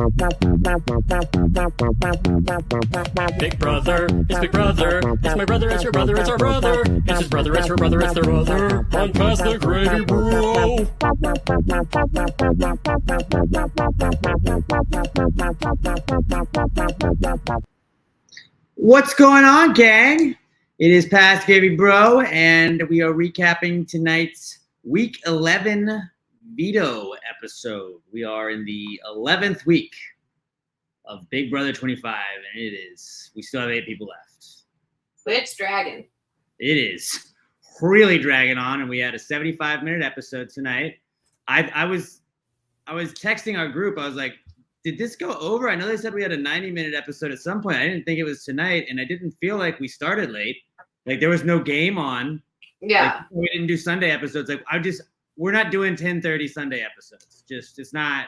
Big brother, it's big brother, it's my brother, it's your brother, it's our brother, it's his brother, it's her brother, it's their brother, on past the gravy bro. What's going on, gang? It is Past Gravy Bro, and we are recapping tonight's Week 11 Veto episode. We are in the 11th week of Big Brother 25, and we still have 8 people left. Which dragon? It is really dragging on, and we had a 75-minute episode tonight. I was texting our group. I was like, did this go over? I know they said we had a 90-minute episode at some point. I didn't think it was tonight, and I didn't feel like we started late. Like, there was no game on. Yeah. Like, we didn't do Sunday episodes. Like, we're not doing 10:30 Sunday episodes. It's not.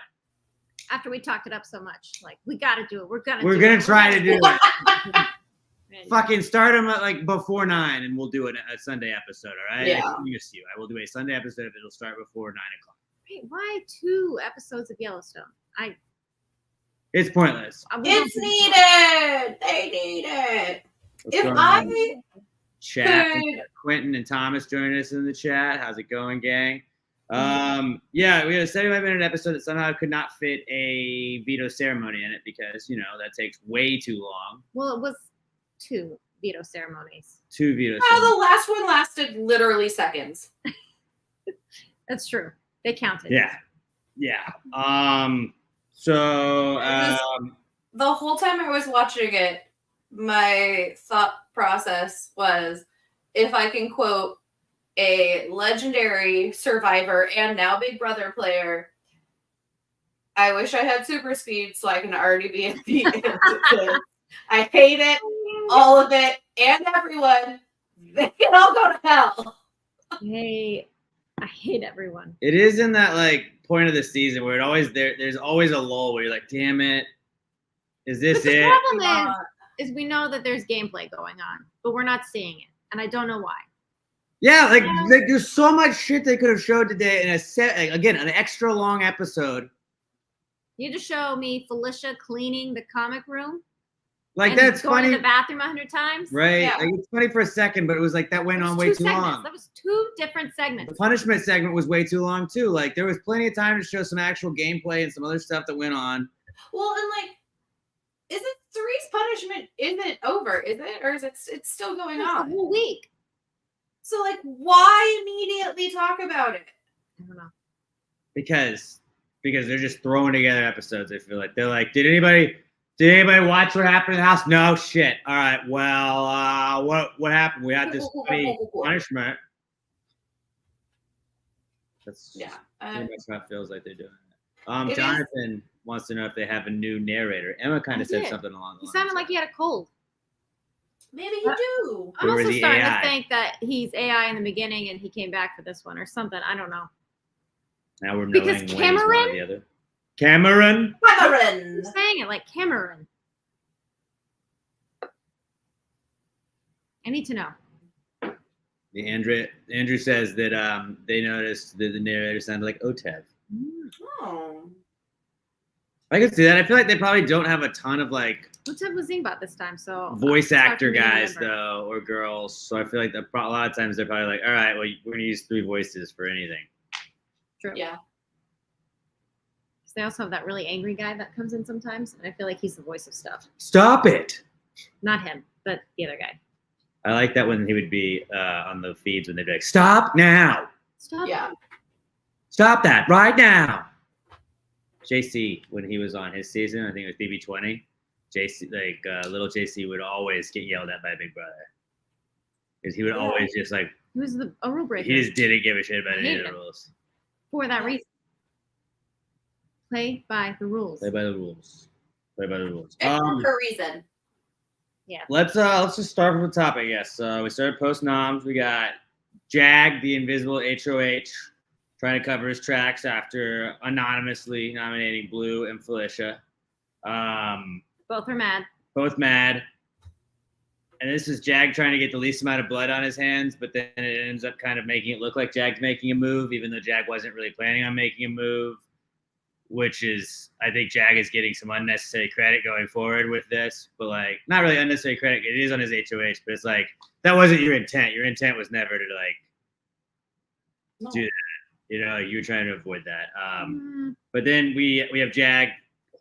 After we talked it up so much, like, we got to do it. We're gonna try to do it. Fucking start them at like before 9, and we'll do a Sunday episode. All right? Yeah. I promise you, I will do a Sunday episode if it'll start before 9 o'clock. Wait, why 2 episodes of Yellowstone? It's pointless. It's needed. They need it. If I chat, could... Quentin and Thomas joining us in the chat. How's it going, gang? Yeah, we had a 75-minute episode that somehow could not fit a veto ceremony in it because, that takes way too long. Well, it was 2 veto ceremonies. 2 veto Well, ceremonies. the last one lasted literally seconds. That's true. They counted. Yeah. The whole time I was watching it, my thought process was, if I can quote a legendary Survivor and now Big Brother player, I wish I had super speed so I can already be at the end of this. I hate it, all of it, and everyone. They can all go to hell. Hey, I hate everyone. It is in that point of the season where there's always a lull where you're like, damn it, is this The it? problem is we know that there's gameplay going on, but we're not seeing it, and I don't know why. Yeah, like there's so much shit they could have showed today in an extra long episode. You just show me Felicia cleaning the comic room. Like, and that's going funny. to the bathroom 100 times. Right. Yeah. Like, it's funny for a second, but it was like that went on way too long. That was 2 different segments. The punishment segment was way too long too. Like, there was plenty of time to show some actual gameplay and some other stuff that went on. Well, and isn't 3's punishment isn't over, is it? Or is it's still going It's on? a whole week. So why immediately talk about it? I don't know. Because they're just throwing together episodes. I feel like they're like, did anybody watch what happened in the house? No shit. All right. Well, what happened? We had this funny punishment. That's pretty much how it feels like they're doing it. Jonathan wants to know if they have a new narrator. Emma kind of said something along the lines. He sounded like he had a cold. Maybe you do. I'm also starting AI? to think that he's AI in the beginning and he came back for this one or something. I don't know. Now we're Because knowing one is one or the other. Cameron. I'm saying it like Cameron. I need to know. Andrew says that they noticed that the narrator sounded like Otev. Oh. I can see that. I feel like they probably don't have a ton of What's up with Zingbot this time? So voice actor it's hard for me to guys remember. though, or girls. So I feel like a lot of times they're probably like, all right, well, we're gonna use 3 voices for anything. True. Yeah. Because they also have that really angry guy that comes in sometimes, and I feel like he's the voice of stuff. Stop it. Not him, but the other guy. I like that when he would be on the feeds when they'd be like, stop now. Stop. Yeah. Stop that right now. JC, when he was on his season, I think it was BB20. JC, little JC would always get yelled at by Big Brother. Because he would always just He was a rule breaker. he just didn't give a shit about any of the rules. For that reason. Play by the rules. Play by the rules. Play by the rules. And for a reason. Yeah. Let's just start from the top, I guess. We started post noms. We got Jag, the invisible HOH, trying to cover his tracks after anonymously nominating Blue and Felicia. Both are mad. Both mad. And this is Jag trying to get the least amount of blood on his hands, but then it ends up kind of making it look like Jag's making a move, even though Jag wasn't really planning on making a move. which is, I think Jag is getting some unnecessary credit going forward with this, but like not really unnecessary credit. It is on his HOH, but it's like that wasn't your intent. Your intent was never to like do that. You know, you were trying to avoid that. But then we have Jag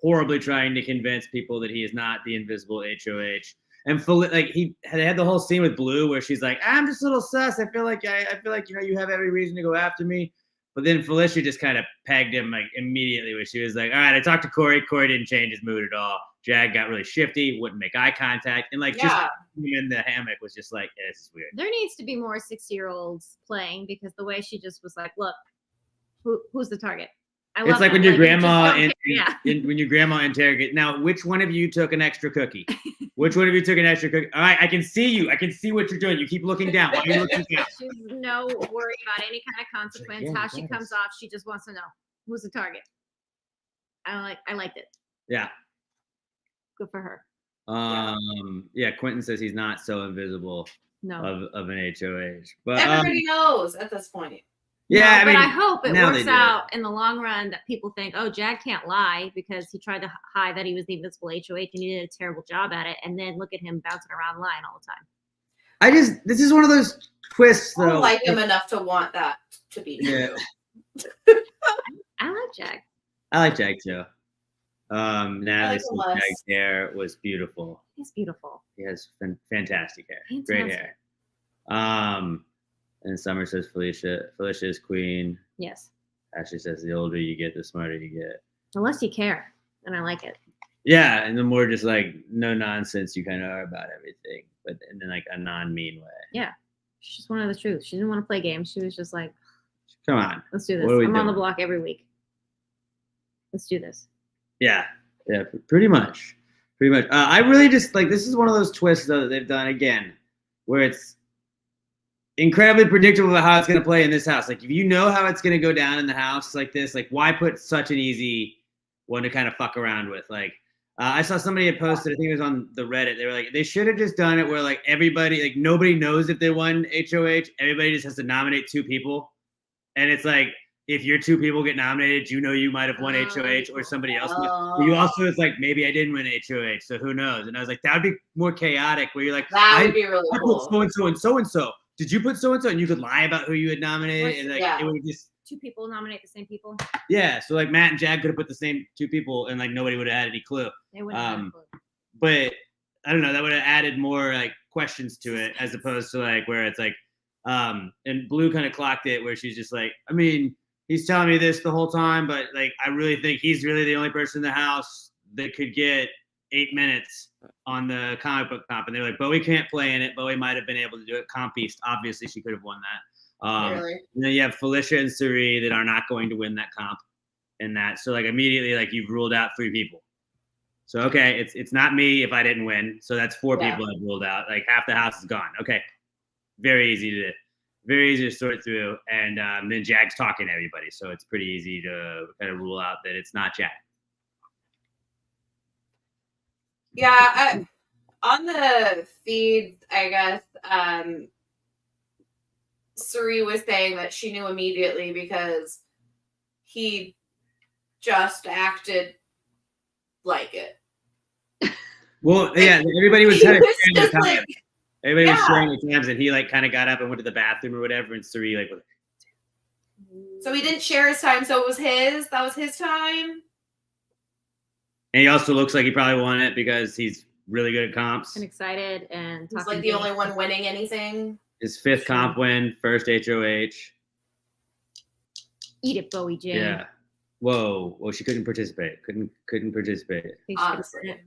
horribly trying to convince people that he is not the invisible HOH. And like he had the whole scene with Blue where she's like, I'm just a little sus. I feel like you have every reason to go after me. But then Felicia just kind of pegged him like immediately where she was like, all right, I talked to Corey. Corey didn't change his mood at all. Jag got really shifty, wouldn't make eye contact. And like just in the hammock was just like, this is weird. There needs to be more 60-year-olds playing because the way she just was like, look, who's the target? It's like when your grandma when your grandma interrogates. Now, which one of you took an extra cookie? Which one of you took an extra cookie? All right, I can see you. I can see what you're doing. You keep looking down. Why are you looking down? She's no worry about any kind of consequence. How she comes off, she just wants to know who's the target. I liked it. Yeah. Good for her. Yeah. Quentin says he's not so invisible. No. Of an HOH, but everybody knows at this point. Yeah, but I hope it works out it. in the long run that people think, oh, Jag can't lie because he tried to hide that he was the invisible HOH and he did a terrible job at it. And then look at him bouncing around lying all the time. This is one of those twists, though. I don't like him enough to want that to be true. Yeah. I like Jag. I like Jag too. Natalie like Jag's hair was beautiful. He's beautiful. He has fantastic hair. Fantastic. Great hair. And Summer says Felicia is queen. Yes. Ashley says the older you get, the smarter you get. Unless you care, and I like it. Yeah, and the more just like no nonsense you kind of are about everything, but in like a non-mean way. Yeah, she's one of the truth. She didn't want to play games. She was just like, come on, let's do this. I'm on the block every week. Let's do this. Yeah, pretty much. I really just like this is one of those twists though that they've done again, where it's incredibly predictable about how it's going to play in this house. Like if you know how it's going to go down in the house like this, like why put such an easy one to kind of fuck around with? Like I saw somebody had posted, I think it was on the Reddit. They were like, they should have just done it where like everybody, like nobody knows if they won HOH. Everybody just has to nominate 2 people. And it's like, if your 2 people get nominated, you know you might have won HOH or somebody else. But you also, it's like, maybe I didn't win HOH, so who knows? And I was like, that would be more chaotic where you're like, that would be really cool. So-and-so and so-and-so. Did you put so-and-so? And you could lie about who you had nominated. And like, it would just 2 people nominate the same people. Yeah. So like Matt and Jag could have put the same 2 people and like nobody would have had any clue. They wouldn't have had a clue. But I don't know, that would have added more like questions to it as opposed to like where it's like, and Blue kind of clocked it where she's just like, I mean, he's telling me this the whole time, but like, I really think he's really the only person in the house that could get 8 minutes on the comic book comp. And they're like, Bowie can't play in it. Bowie might have been able to do it. Comp Beast, obviously she could have won that. Really? And then you have Felicia and Suri that are not going to win that comp in that. So like immediately, like you've ruled out 3 people. So, okay, it's not me if I didn't win. So that's 4 people I've ruled out. Like half the house is gone. Okay. Very easy to sort through. And then Jag's talking to everybody. So it's pretty easy to kind of rule out that it's not Jag. Yeah, on the feed, I guess, Suri was saying that she knew immediately because he just acted like it. Well, yeah, everybody was kind of sharing the time. Like, everybody was sharing the times, and he like kind of got up and went to the bathroom or whatever, and Suri like was. So he didn't share his time, so it was his. That was his time. And he also looks like he probably won it because he's really good at comps. And excited and he's like the only one winning anything. His 5th comp win, first HOH. Eat it, Bowie Jane. Yeah. Whoa. Well, she couldn't participate. Couldn't participate. Honestly.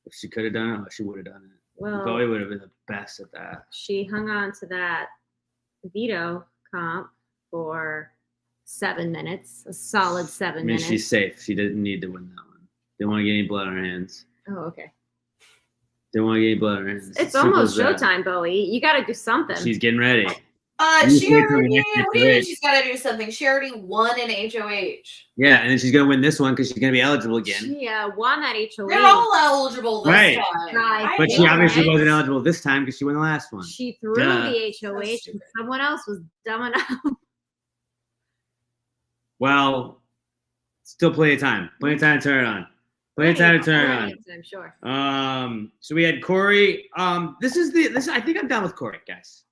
If she could have done it, she would have done it. Well, Bowie would have been the best at that. She hung on to that veto comp for 7 minutes, a solid 7 minutes. She's safe. She didn't need to win that one. Didn't want to get any blood on her hands. Oh, okay. Didn't want to get any blood on her hands. It's almost showtime, Bowie. You got to do something. She's getting ready. She already, what do you mean she's got to do something? She already won an HOH. Yeah, and then she's going to win this one because she's going to be eligible again. She won that HOH. They're all eligible this right. time. But she obviously wasn't eligible this time because she won the last one. She threw the HOH and someone else was dumb enough. Well, Still plenty of time. Plenty of time to turn it on. Plenty of time to turn it on. I'm sure. So we had Corey. This. I think I'm done with Corey, guys.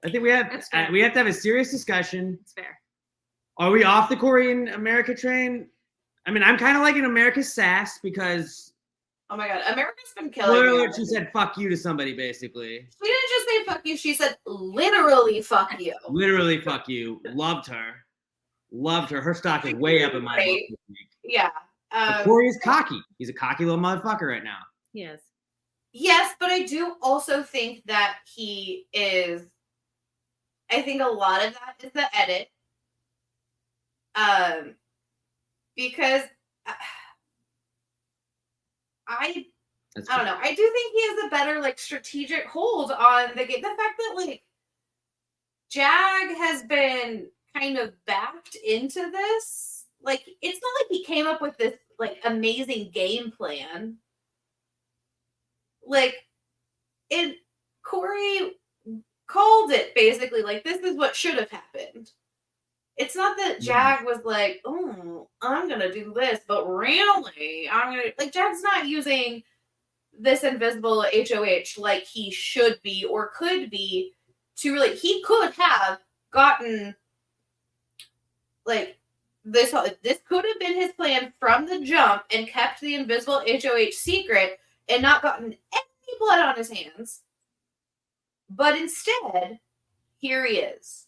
I think we have to have a serious discussion. It's fair. Are we off the Corey in America train? I mean, I'm kind of liking America's sass because. Oh my God, America's been killing me. She said "fuck you" to somebody, basically. She didn't just say "fuck you." She said literally "fuck you." Literally "fuck you." Loved her. Her stock is way up in my book this week. Yeah. Corey is cocky. He's a cocky little motherfucker right now. Yes. Yes, but I do also think that he is. I think a lot of that is the edit. Because I don't know. I do think he has a better like strategic hold on the game. The fact that like Jag has been kind of backed into this. Like, it's not like he came up with this like amazing game plan. Like, Corey called it basically like this is what should have happened. It's not that Jag was like, oh, I'm gonna do this, but really, I'm gonna like Jag's not using this invisible HOH like he should be or could be to really. He could have gotten like this could have been his plan from the jump and kept the invisible HOH secret and not gotten any blood on his hands. But instead, here he is.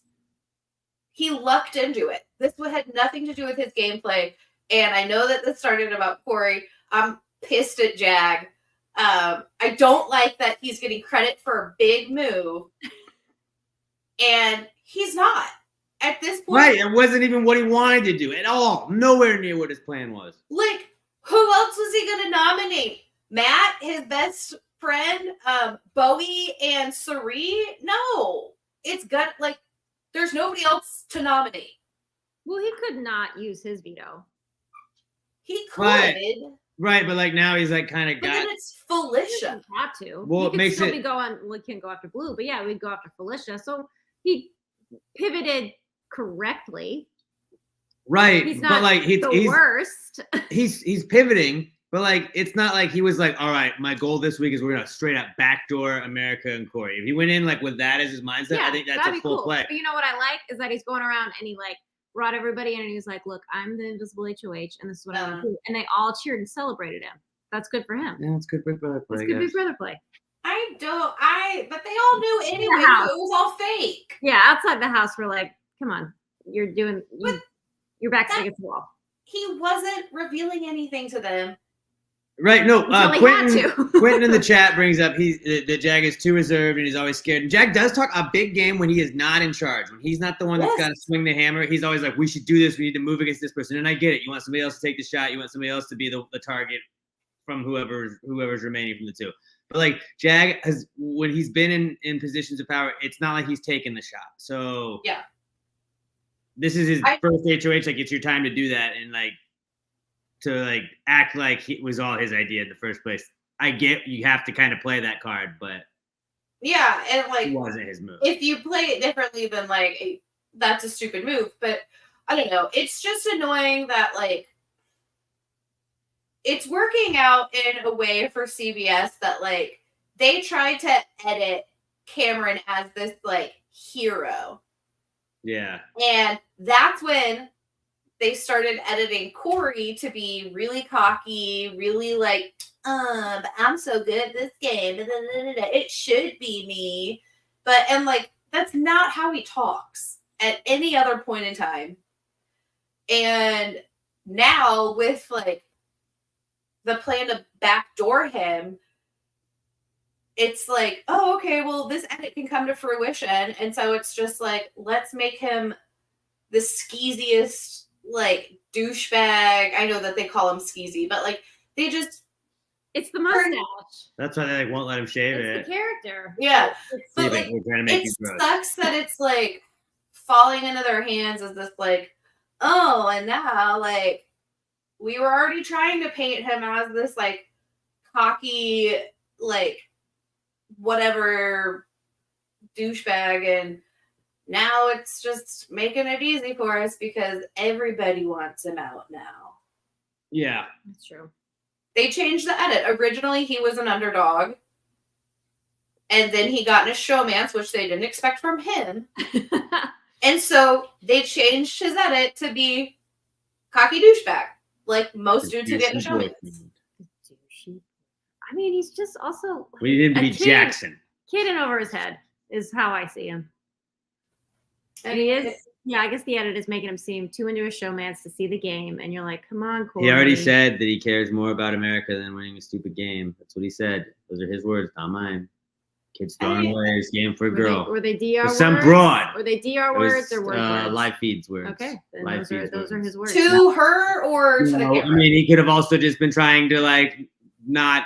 He lucked into it. This had nothing to do with his gameplay. And I know that this started about Corey. I'm pissed at Jag. I don't like that he's getting credit for a big move. And he's not. At this point. Right. It wasn't even what he wanted to do at all. Nowhere near what his plan was. Like, who else was he going to nominate? Matt, his best friend, Bowie, and Sari? No. It's got, like, there's nobody else to nominate. Well, he could not use his veto. He could. Right, but like now he's like kind of got. But then it's Felicia. He have to. Well, it makes it. We can't go after Blue, but yeah, we'd go after Felicia. So he pivoted correctly. Right, he's not but like he's worst. he's pivoting, but like it's not like he was like, all right, my goal this week is we're gonna straight up backdoor America and Corey. If he went in like with that as his mindset, I think that's a full play. But you know what I like is that he's going around and he like brought everybody in and he's like, look, I'm the invisible HOH and this is what I want to do. And they all cheered and celebrated him. That's good for him. Yeah, it's good Big Brother play. It's good Big Brother play. But they all knew anyway, so it was all fake. Yeah, outside the house, we're like, come on, you're back's against the wall. He wasn't revealing anything to them. Right, no. Quentin in the chat brings up that Jag is too reserved and he's always scared. And Jag does talk a big game when he is not in charge. When he's not the one that's got to swing the hammer, he's always like, we should do this. We need to move against this person. And I get it. You want somebody else to take the shot. You want somebody else to be the target from whoever's remaining from the two. But like Jag has, when he's been in positions of power, it's not like he's taken the shot. So yeah, this is his first HOH. Like, it's your time to do that. And like, to like act like it was all his idea in the first place. I get you have to kind of play that card, but yeah, and like it wasn't his move. If you play it differently, then like that's a stupid move. But I don't know. It's just annoying that like it's working out in a way for CBS that like they tried to edit Cameron as this like hero. Yeah. And that's when they started editing Corey to be really cocky, really like, I'm so good at this game. It should be me. And like, that's not how he talks at any other point in time. And now with like the plan to backdoor him, it's like, oh, okay, well, this edit can come to fruition. And so it's just like, let's make him the skeeziest, like, douchebag. I know that they call him skeezy, but like, they just. It's the mustache. That's why they like won't let him shave it. It's the character. Yeah. But like, it sucks that it's like falling into their hands as this like, oh, and now like we were already trying to paint him as this like cocky, like whatever douchebag, and now it's just making it easy for us because everybody wants him out now. Yeah. That's true. They changed the edit. Originally, he was an underdog. And then he got in a showmance, which they didn't expect from him. And so they changed his edit to be cocky douchebag, like most dudes who get in a showmance. I mean, he's just also We need him to be a kid. Jackson. Kidding over his head is how I see him. And he is, yeah, I guess the edit is making him seem too into a showmance to see the game. And you're like, come on, Corey. He already said that he cares more about America than winning a stupid game. That's what he said. Those are his words, not mine. Kid's throwing away his game for a girl. Were they DR words? Some broad. Were they DR words or word words? Live feeds words. Okay, then Live those are his words. To her or to the No, camera? I mean, he could have also just been trying to like not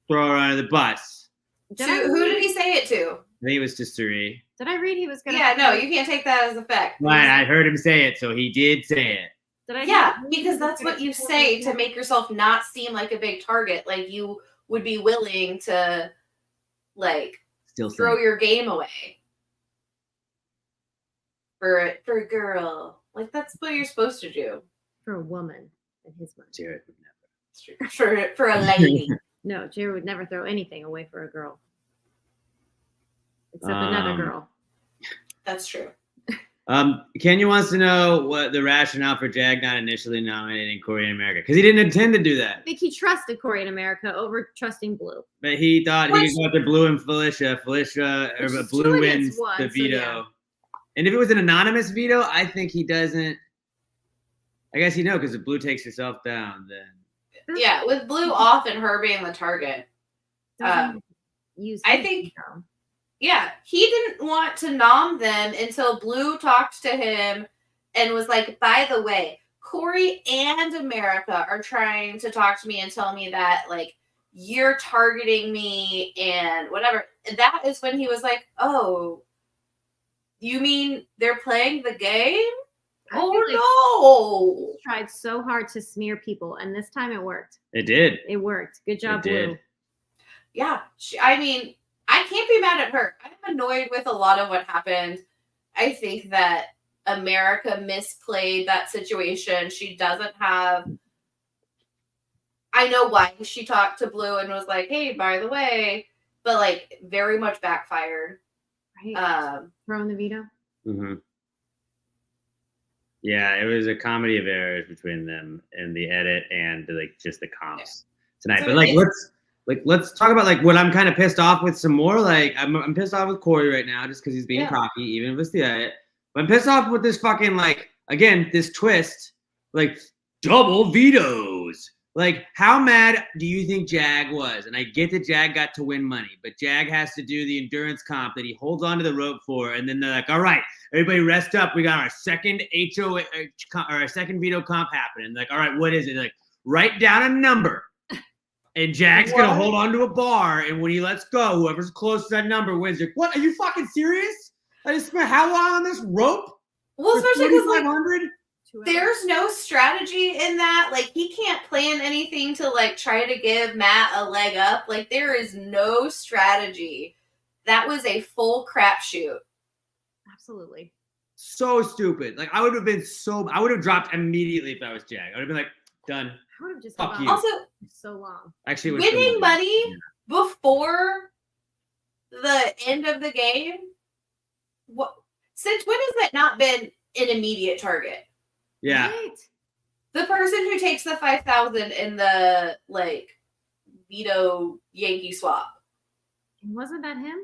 throw her under the bus. Who did he say it to? I think it was to Suri. Did I read he was gonna? Yeah, no, you can't take that as a fact. Right, I heard him say it, so he did say it. Did I? Yeah, because that's what you say to make yourself not seem like a big target. Like you would be willing to, like, Still throw saying. your game away for a girl. Like that's what you're supposed to do for a woman and his money. Jared would never. for a lady. No, Jared would never throw anything away for a girl, except another girl. That's true. Kenya wants to know what the rationale for Jag not initially nominating Corey in America, because he didn't intend to do that. I think he trusted Corey in America over trusting Blue. But he thought he could go after Blue and Felicia. Which Blue is wins 2 against 1, the so veto. yeah. And if it was an anonymous veto, I think he doesn't. I guess because if Blue takes herself down, then. Yeah, with Blue off and her being the target. Use I think. Yeah, he didn't want to nom them until Blue talked to him and was like, by the way, Corey and America are trying to talk to me and tell me that, like, you're targeting me and whatever. And that is when he was like, oh, you mean they're playing the game? Oh, no. Tried so hard to smear people, and this time it worked. It did. It worked. Good job, It did. Blue. Yeah, I mean, I can't be mad at her. I'm annoyed with a lot of what happened. I think that America misplayed that situation. She doesn't have. I know why she talked to Blue and was like, "Hey, by the way," but like very much backfired. Right. Throwing the veto. Mm-hmm. Yeah, it was a comedy of errors between them and the edit and like just the comps tonight. But like, let's talk about like what I'm kind of pissed off with some more. Like I'm pissed off with Corey right now just because he's being cocky, even if it's the edit. But I'm pissed off with this fucking like again this twist, like double vetoes. Like how mad do you think Jag was? And I get that Jag got to win money, but Jag has to do the endurance comp that he holds onto the rope for, and then they're like, all right, everybody rest up. We got our second HOA or our second veto comp happening. Like, all right, what is it? Like, write down a number. And Jag's gonna hold on to a bar, and when he lets go, whoever's close to that number wins. Like, what? Are you fucking serious? I just spent how long on this rope? Well, especially because like $4,500? there's no strategy in that. Like he can't plan anything to like try to give Matt a leg up. Like there is no strategy. That was a full crapshoot. Absolutely. So stupid. Like I would have dropped immediately if I was Jag. I would have been like, done. I would have just Fuck you. Also, so long. Actually, winning money before the end of the game. What? Since when has that not been an immediate target? Yeah. Right. The person who takes the 5,000 in the like veto Yankee swap. Wasn't that him?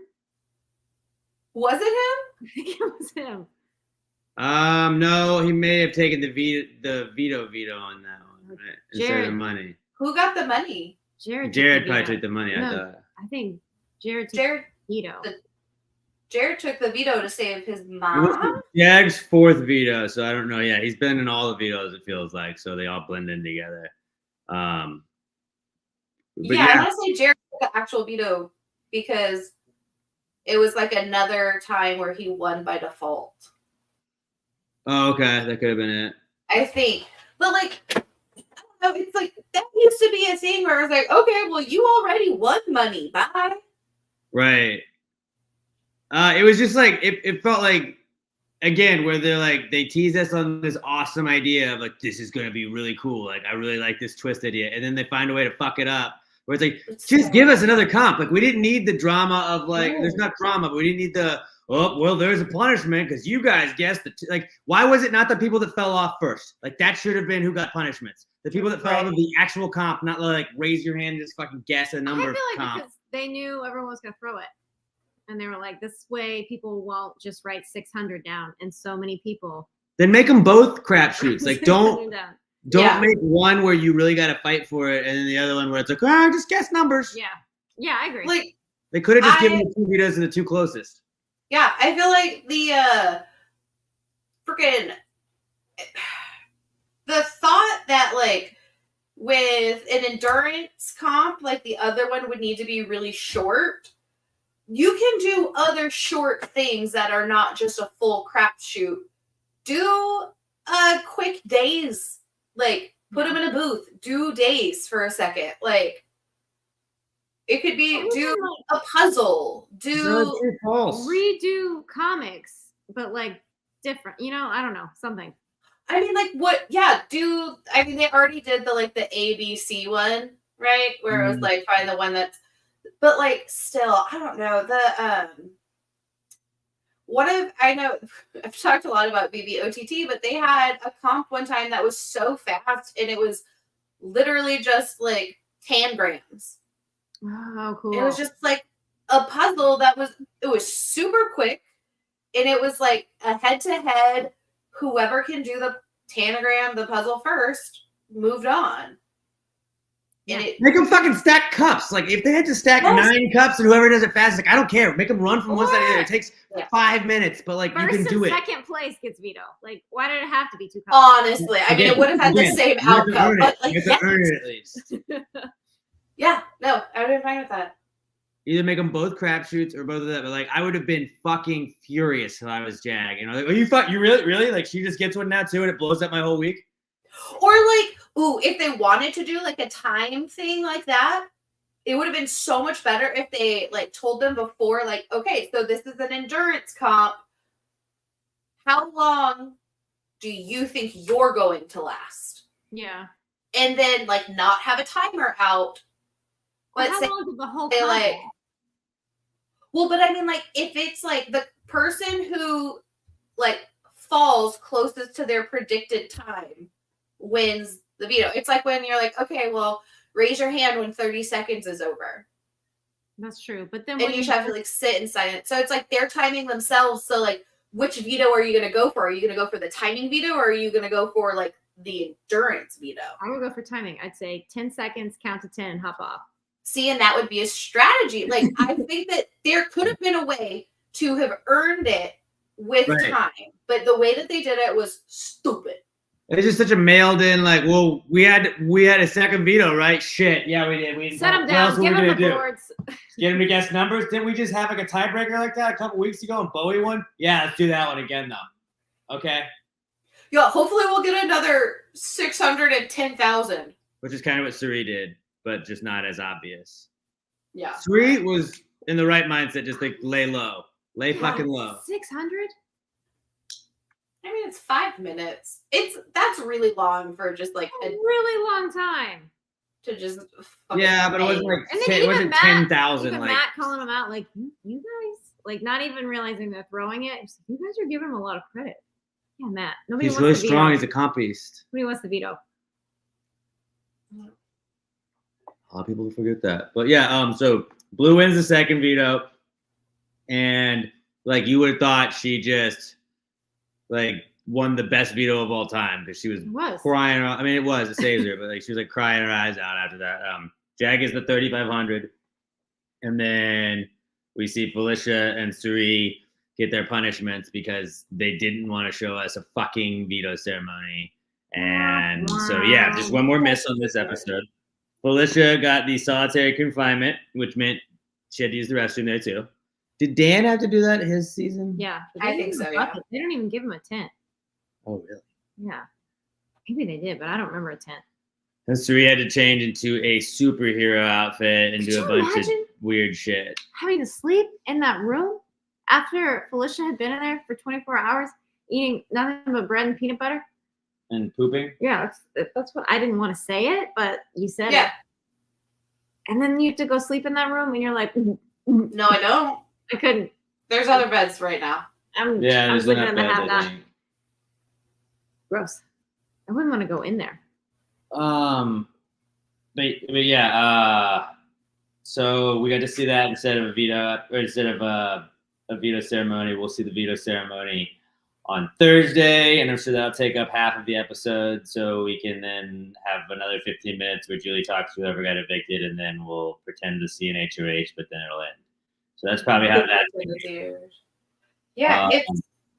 Was it him? I think it was him. No, he may have taken the veto on that one, right? Instead of the money. Who got the money? Jared probably took the money. No, I think Jared took the veto. Jared took the veto to save his mom. Jag's fourth veto, so I don't know. Yeah, he's been in all the vetoes. It feels like so they all blend in together. I want to say Jared took the actual veto because it was like another time where he won by default. Oh, okay, that could have been it. I think, but like, I don't know. It's like that used to be a thing where I was like, okay, well, you already won money. Bye. Right. It was just like it felt like again, where they're like, they tease us on this awesome idea of like, this is going to be really cool. Like, I really like this twist idea. And then they find a way to fuck it up. Where it's like, just give us another comp. Like, we didn't need the drama of like, there's not drama, but we didn't need the, oh, well, there's a punishment because you guys guessed like, why was it not the people that fell off first? Like, that should have been who got punishments. The people that fell off of the actual comp, not like raise your hand and just fucking guess a number of comp. Because they knew everyone was going to throw it. And they were like, this way people won't just write 600 down. And so many people. Then make them both crapshoots. Like, don't Yeah. make one where you really got to fight for it, and then the other one where it's like, oh, just guess numbers. Yeah. Yeah, I agree. Like, They could have just given the 2 vetoes to the 2 closest. yeah, I feel like the thought that like with an endurance comp, like the other one would need to be really short. You can do other short things that are not just a full crapshoot. Do quick days, like put them in a booth, do days for a second, like it could be do a puzzle, redo comics, but like different, I don't know, something. I mean, like what? Yeah, I mean, they already did the like the ABC one, right? Where it was like find the one that's, but like still, I don't know I know I've talked a lot about BB25, but they had a comp one time that was so fast, and it was literally just like tangrams. Oh, cool. It was just like a puzzle it was super quick, and it was like a head-to-head. Whoever can do the tanagram, the puzzle first, moved on. Yeah. And Make them fucking stack cups. Like, if they had to stack 9 cups and whoever does it fast, like, I don't care. Make them run from one side to the other. It takes 5 minutes, but like, first you can do and it. second place gets veto. Like, why did it have to be 2 cups? honestly, I mean, it would have had the same outcome, but like, You have to earn it at least. yeah, no, I would have been fine with that. Either make them both crapshoots or both of that. But like, I would have been fucking furious if I was Jag. Like, oh, you really? Like, she just gets one now too, and it blows up my whole week. Or like, ooh, if they wanted to do like a time thing like that, it would have been so much better if they like told them before, like, okay, so this is an endurance comp. How long do you think you're going to last? Yeah. And then like not have a timer out. But But how say, long did the whole they, combo? like, well, but I mean, like, if it's like the person who like falls closest to their predicted time wins the veto. It's like when you're like, okay, well, raise your hand when 30 seconds is over. That's true. But then And you just have to like sit in silence. So it's like they're timing themselves. So like, which veto are you going to go for? Are you going to go for the timing veto, or are you going to go for like the endurance veto? I would go for timing. I'd say 10 seconds, count to 10, and hop off. See, and that would be a strategy. Like, I think that there could have been a way to have earned it with time, but the way that they did it was stupid. It's just such a mailed in, like, well, we had a second veto, right? Shit, yeah, we did. We set them down, give them the boards. Get them to guess numbers. Didn't we just have like a tiebreaker like that a couple weeks ago and Bowie won? Yeah, let's do that one again though. Okay. Yeah, hopefully we'll get another 610,000. Which is kind of what Suri did, but just not as obvious. Yeah. Suri was in the right mindset, just like lay low. Lay fucking low. 600? I mean, it's 5 minutes. That's really long for just like a really long time to just. Yeah, but it wasn't like it wasn't 10,000. Like Matt calling them out, like you guys, like not even realizing they're throwing it. Just, you guys are giving him a lot of credit. Yeah, Matt. Nobody. He's wants really the strong. veto. He's a comp beast. Nobody wants the veto. A lot of people forget that, but yeah. So Blue wins the second veto, and like you would have thought she just like won the best veto of all time because she was crying. I mean, it saves her, but like she was like crying her eyes out after that. Jag is the 3,500, and then we see Felicia and Suri get their punishments because they didn't want to show us a fucking veto ceremony. And so yeah, just one more miss on this episode. Felicia got the solitary confinement, which meant she had to use the restroom there too. Did Dan have to do that his season? Yeah, I think so. Yeah. They don't even give him a tent. Oh really? Yeah, maybe they did, but I don't remember a tent. And Suri had to change into a superhero outfit and do a bunch of weird shit. Having to sleep in that room after Felicia had been in there for 24 hours, eating nothing but bread and peanut butter. And pooping. Yeah, that's what I didn't want to say it, but you said Yeah. it. And then you have to go sleep in that room, and you're like, No, I don't. I couldn't. There's other beds right now. I'm There's looking enough at the beds, have I that. think. Gross. I wouldn't want to go in there. But yeah. So we got to see that instead of a veto ceremony. We'll see the veto ceremony on Thursday, and I'm sure that'll take up half of the episode, so we can then have another 15 minutes where Julie talks to whoever got evicted, and then we'll pretend to see an HOH, but then it'll end. So that's probably how that's going to be. Yeah, it's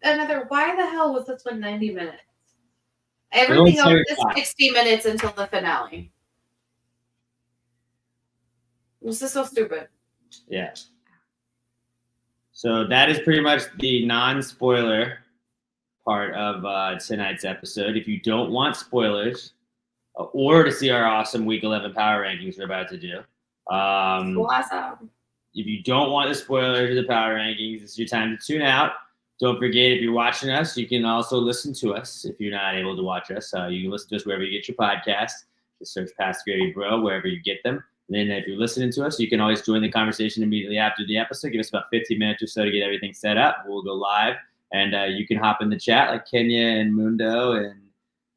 another. Why the hell was this one 90 minutes? only Everything else is 75. 60 minutes until the finale. This is so stupid. Yeah. So that is pretty much the non-spoiler part of tonight's episode. If you don't want spoilers or to see our awesome Week 11 power rankings we're about to do, Awesome. if you don't want the spoilers or the power rankings, it's your time to tune out. Don't forget, if you're watching us, you can also listen to us. If you're not able to watch us, you can listen to us wherever you get your podcasts. Just search Past the Gravy Bro, wherever you get them. And then if you're listening to us, you can always join the conversation immediately after the episode. Give us about 15 minutes or so to get everything set up. We'll go live, and you can hop in the chat like Kenya and Mundo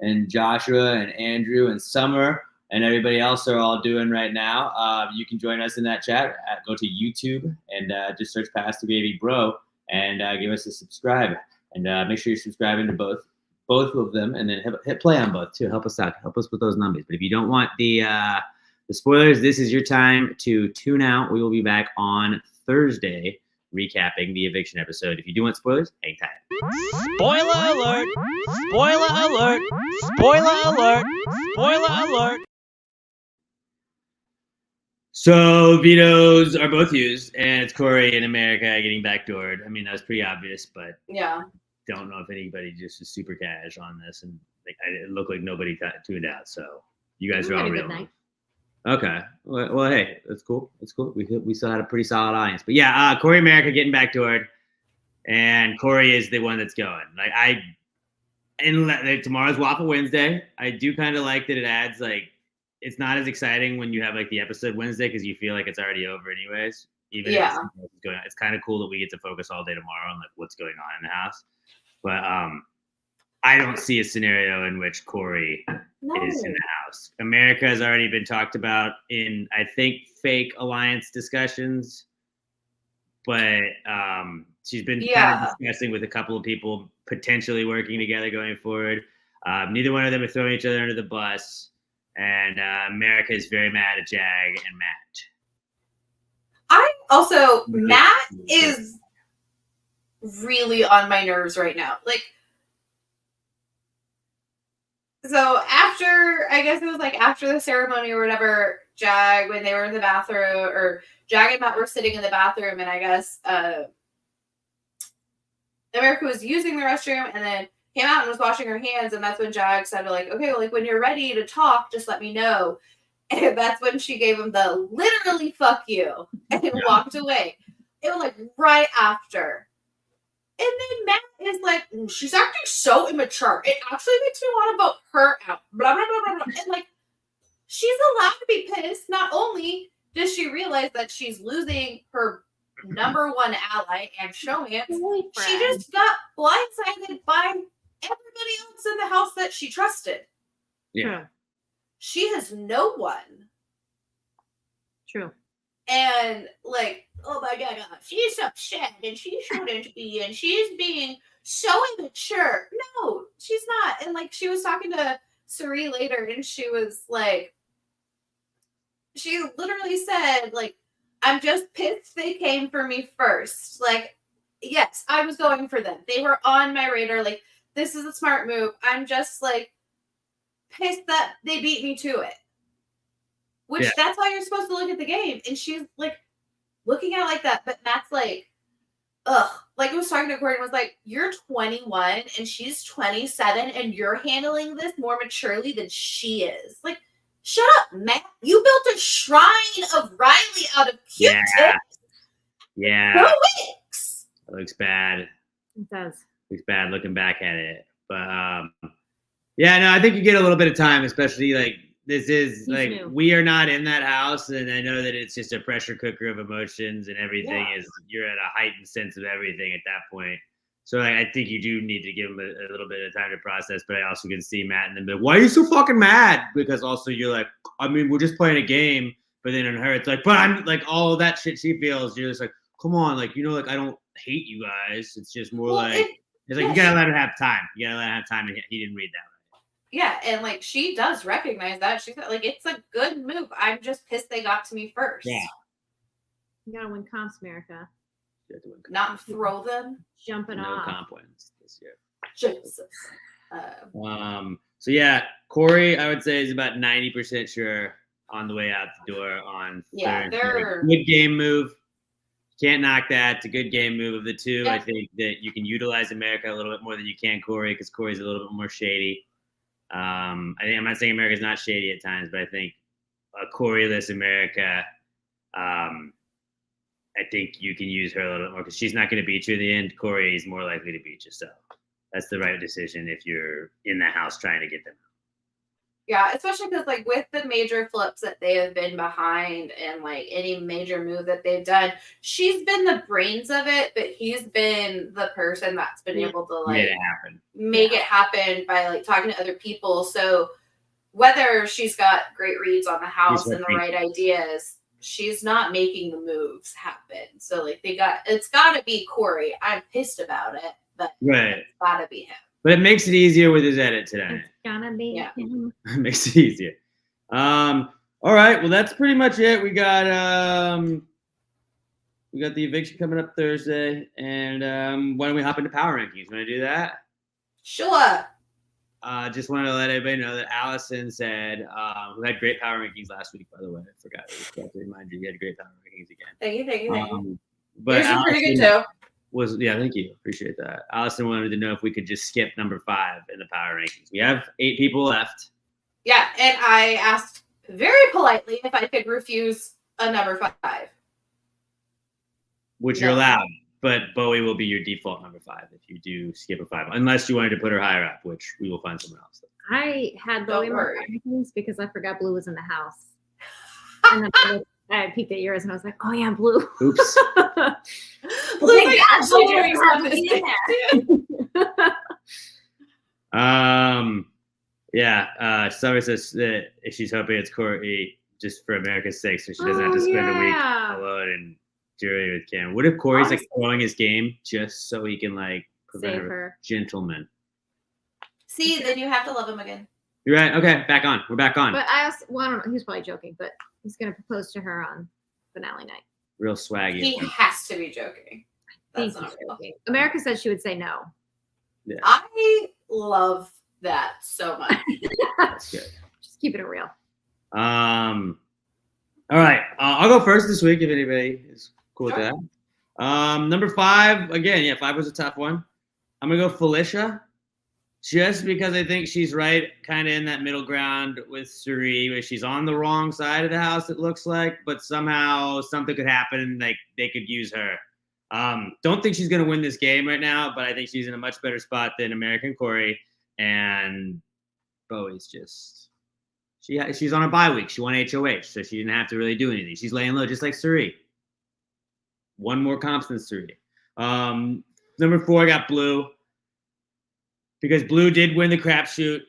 and Joshua and Andrew and Summer and everybody else are all doing right now. You can join us in that chat. Go to YouTube and just search Past the Gravy Bro and give us a subscribe. And make sure you're subscribing to both of them, and then hit play on both too. Help us out. Help us with those numbers. But if you don't want the spoilers, this is your time to tune out. We will be back on Thursday recapping the eviction episode. If you do want spoilers, hang tight. Spoiler alert! Spoiler alert! Spoiler alert! Spoiler alert! So vetoes are both used, and it's Corey in America getting backdoored. I mean, that was pretty obvious, but Yeah. don't know if anybody just was super cash on this, and it looked like nobody tuned out. So you guys We are had all a good real. night. Okay. Well, hey, that's cool. That's cool. We still had a pretty solid audience, but yeah, Corey America getting backdoored, and Corey is the one that's going. Tomorrow's Waffle Wednesday. I do kind of like that it adds it's not as exciting when you have the episode Wednesday because you feel like it's already over anyways. Even if something else is going on. It's kind of cool that we get to focus all day tomorrow on what's going on in the house. But I don't see a scenario in which Corey is in the house. America has already been talked about in, I think, fake alliance discussions. But she's been kind of discussing with a couple of people potentially working together going forward. Neither one of them are throwing each other under the bus. And America is very mad at Jag and Matt. Matt is really on my nerves right now. So after, I guess it was after the ceremony or whatever, Jag, when they were in the bathroom, or Jag and Matt were sitting in the bathroom, and I guess America was using the restroom and then came out and was washing her hands, and that's when Jag said, okay, well, when you're ready to talk, just let me know. And that's when she gave him the literally fuck you and walked away. It was right after. And then Matt is she's acting so immature. It actually makes me want to vote her out. Blah, blah, blah, blah, blah. And she's allowed to be pissed. Not only does she realize that she's losing her number one ally and showance, she just got blindsided by everybody else in the house that she trusted. Yeah. She has no one. True. And oh my god, she's upset and she shouldn't be, and she's being so immature. No, she's not. And she was talking to Suri later, and she was she literally said, I'm just pissed they came for me first. Yes, I was going for them. They were on my radar. This is a smart move. I'm just pissed that they beat me to it. Which that's how you're supposed to look at the game. And she's looking at it like that. But Matt's ugh. I was talking to Corey and was you're 21 and she's 27 and you're handling this more maturely than she is. Shut up, Matt. You built a shrine of Riley out of Q-tips. Yeah. No wicks. That looks bad. It does. Looks bad looking back at it. But yeah, no, I think you get a little bit of time, especially like this is He's like new. we are not in that house, and I know that it's just a pressure cooker of emotions and everything Yeah. is you're at a heightened sense of everything at that point. So like, I think you do need to give him a little bit of time to process, but I also can see Matt in the middle. Why are you so fucking mad? Because also you're like, I mean, we're just playing a game, but then in her, it's like, but I'm like all of that shit she feels. You're just like, come on, like like I don't hate you guys. It's just more like it's like yeah, you gotta let it have time. You gotta let it have time, and he didn't read that. Yeah, and like she does recognize that. She's like, it's a good move. I'm just pissed they got to me first. Yeah. You gotta win comps, America. You have to win Not throw them. Jumping no off. comp wins this year. Jesus. So yeah, Corey, I would say is about 90% sure on the way out the door on Yeah, third. Good game move. Can't knock that. It's a good game move of the two. Yeah. I think that you can utilize America a little bit more than you can Corey because Corey's a little bit more shady. I'm not saying America's not shady at times, but I think a Corey-less America, I think you can use her a little bit more because she's not going to beat you in the end. Corey is more likely to beat you. So that's the right decision if you're in the house trying to get them. Yeah, especially because like with the major flips that they have been behind and like any major move that they've done, she's been the brains of it, but he's been the person that's been able to like make it happen by like talking to other people. So whether she's got great reads on the house and the right ideas, she's not making the moves happen. So like it's gotta be Corey. I'm pissed about it, but it's gotta be him. But it makes it easier with his edit today. It's gonna be him. It makes it easier. All right. Well, that's pretty much it. We got the eviction coming up Thursday, and why don't we hop into power rankings? Want to do that? Sure. Just wanted to let everybody know that Allison said who had great power rankings last week. By the way, I forgot to remind you had great power rankings again. Thank you. But yours are pretty good too. Thank you. Appreciate that. Allison wanted to know if we could just skip number 5 in the power rankings. We have 8 people left. Yeah, and I asked very politely if I could refuse a number 5. Which you're allowed, but Bowie will be your default number 5 if you do skip a 5, unless you wanted to put her higher up, which we will find someone else. I had Bowie in my rankings because I forgot Blue was in the house. And then I peeked at yours and I was like, oh yeah, Blue. Oops. Blue's like actually doing something. Summer says that she's hoping it's Corey just for America's sake, so she doesn't have to spend a week alone and jury with Cam. What if Corey's like throwing his game just so he can like prevent her? Gentleman. See, then you have to love him again. You're right. Okay, back on. We're back on. But I also, I don't know. He's probably joking, but he's going to propose to her on finale night. Real swaggy. He has to be joking. That's not real. America said she would say no. Yeah. I love that so much. That's good. Just keeping it real. All right. I'll go first this week if anybody is cool with that. Number 5, again, 5 was a tough one. I'm going to go Felicia. Just because I think she's right kind of in that middle ground with Suri, where she's on the wrong side of the house, it looks like, but somehow something could happen, like they could use her. Don't think she's going to win this game right now, but I think she's in a much better spot than American Corey, and Bowie's just, she's on a bye week. She won HOH, so she didn't have to really do anything. She's laying low, just like Suri. One more comps than Suri. Number 4, I got Blue. Because Blue did win the crapshoot,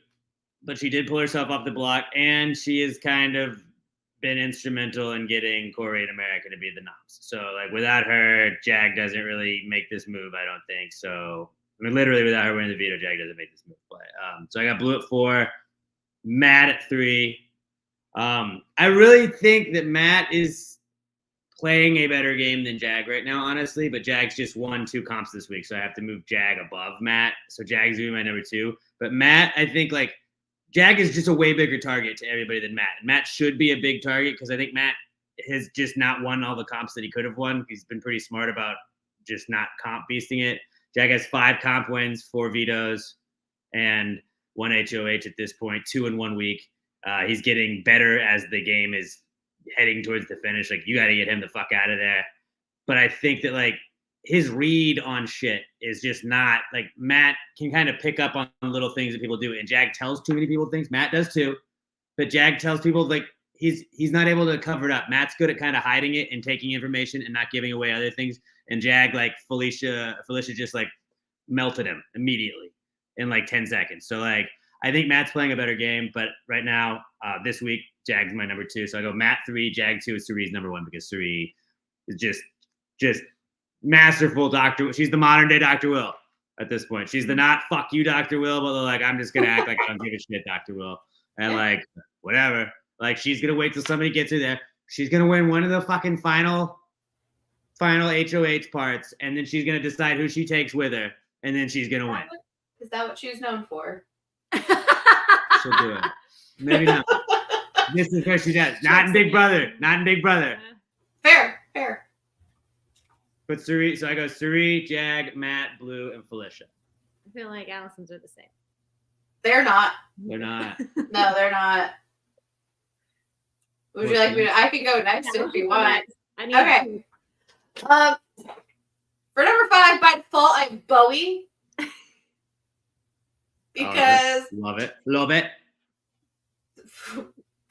but she did pull herself off the block, and she has kind of been instrumental in getting Corey and America to be the noms. So, like, without her, Jag doesn't really make this move, I don't think. So, I mean, literally, without her winning the veto, Jag doesn't make this move play. So I got Blue at 4, Matt at 3. I really think that Matt is playing a better game than Jag right now, honestly, but Jag's just won 2 comps this week, so I have to move Jag above Matt. So Jag's doing my number 2. But Matt, I think, like, Jag is just a way bigger target to everybody than Matt. And Matt should be a big target because I think Matt has just not won all the comps that he could have won. He's been pretty smart about just not comp beasting it. Jag has 5 comp wins, 4 vetoes, and 1 HOH at this point, 2 in 1 week. He's getting better as the game is heading towards the finish. Like, you got to get him the fuck out of there. But I think that, like, his read on shit is just not like Matt can kind of pick up on little things that people do, and Jag tells too many people things. Matt does too, but Jag tells people like he's not able to cover it up. Matt's good at kind of hiding it and taking information and not giving away other things. And Jag, like Felicia just like melted him immediately in like 10 seconds. So like I think Matt's playing a better game, but right now this week Jag's my number 2. So I go Matt 3, Jag 2, Suri's number 1 because Suri is just masterful Dr. She's the modern day Dr. Will at this point. She's the not fuck you Dr. Will, but like I'm just gonna act like I don't give a shit Dr. Will. And like whatever. Like she's gonna wait till somebody gets her there. She's gonna win one of the fucking final HOH parts, and then she's gonna decide who she takes with her, and then she's gonna win. Is that what she was known for? She'll do it. Maybe not. This is what she does. Not in Big Brother. Not in Big Brother. Fair. But Suri, so I go Suri, Jag, Matt, Blue, and Felicia. I feel like Allison's are the same. They're not. They're not. No, they're not. Would you like me to? I can go next if you want. Okay. For number 5, by default, I'm Bowie. Because love it.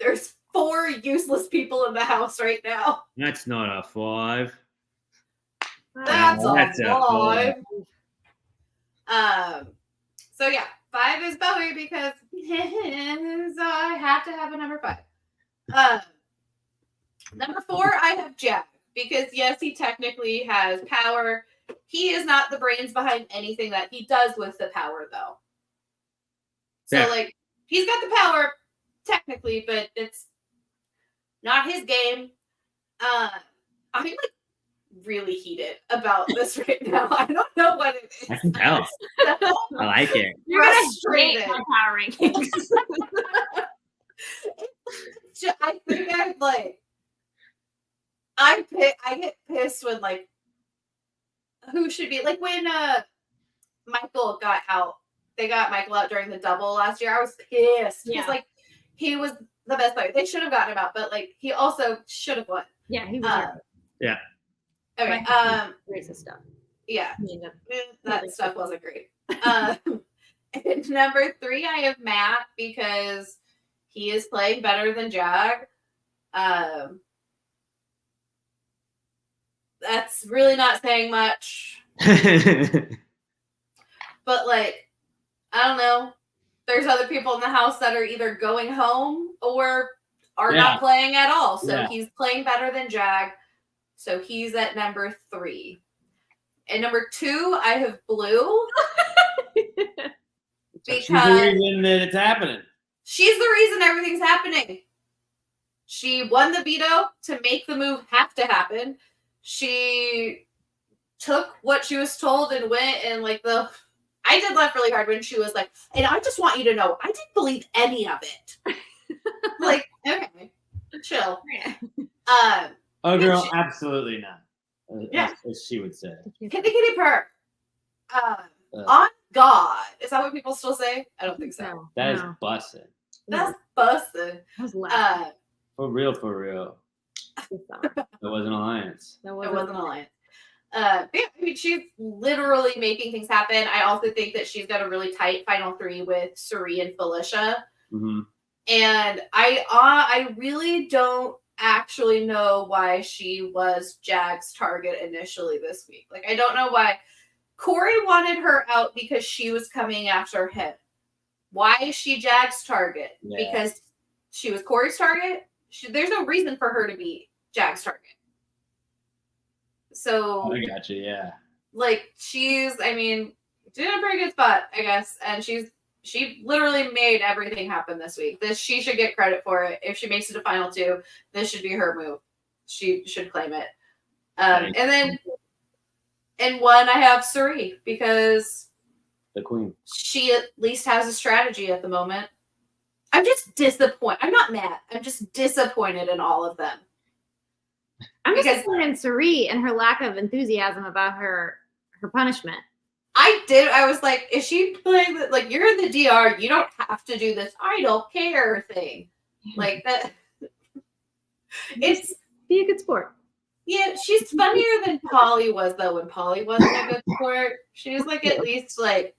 There's 4 useless people in the house right now. That's not a 5. That's That's a a 5. So yeah, 5 is Bowie because so I have to have a number 5. Number 4, I have Jag because yes, he technically has power. He is not the brains behind anything that he does with the power, though. So like he's got the power technically, but it's not his game. I'm like really heated about this right now. I don't know what it is. I can tell. I like it. You're Frustrated. gonna hate my power rankings. I think I'm like I get pissed when like who should be like when Michael got out. They got Michael out during the double last year. I was pissed because like he was the best player. They should have gotten him out, but like he also should have won. Yeah, he was. Yeah. Okay. Racist stuff. Yeah. Yeah. That stuff wasn't great. And number 3, I have Matt because he is playing better than Jag. That's really not saying much. But like, I don't know. There's other people in the house that are either going home or are not playing at all. So he's playing better than Jag. So he's at number 3. And number 2, I have Blue. Because she's the reason that it's happening. She's the reason everything's happening. She won the veto to make the move have to happen. She took what she was told and went and like I did laugh really hard when she was like, and I just want you to know, I didn't believe any of it. Like, okay, chill. Oh, girl, absolutely not. As she would say. Kitty purr. On God. Is that what people still say? I don't think so. No, That is busting. That's busted. That was laughing. For real. It was an alliance. It wasn't a alliance. Yeah, I mean, she's literally making things happen. I also think that she's got a really tight final 3 with Suri and Felicia. Mm-hmm. And I really don't actually know why she was Jag's target initially this week. Like, I don't know why. Corey wanted her out because she was coming after him. Why is she Jag's target? Yeah. Because she was Corey's target? There's no reason for her to be Jag's target. So I got you, yeah. Like she's in a pretty good spot, I guess. And she literally made everything happen this week. She should get credit for it. If she makes it to final 2, this should be her move. She should claim it. And then in 1, I have Suri because the queen. She at least has a strategy at the moment. I'm just disappointed. I'm not mad. I'm just disappointed in all of them. I'm just disappointed in Suri and her lack of enthusiasm about her punishment. I was like, is she playing like you're in the DR? You don't have to do this I don't care thing. Like that. It's be a good sport. Yeah, she's funnier than Polly was though. When Polly wasn't a good sport, she was like at least like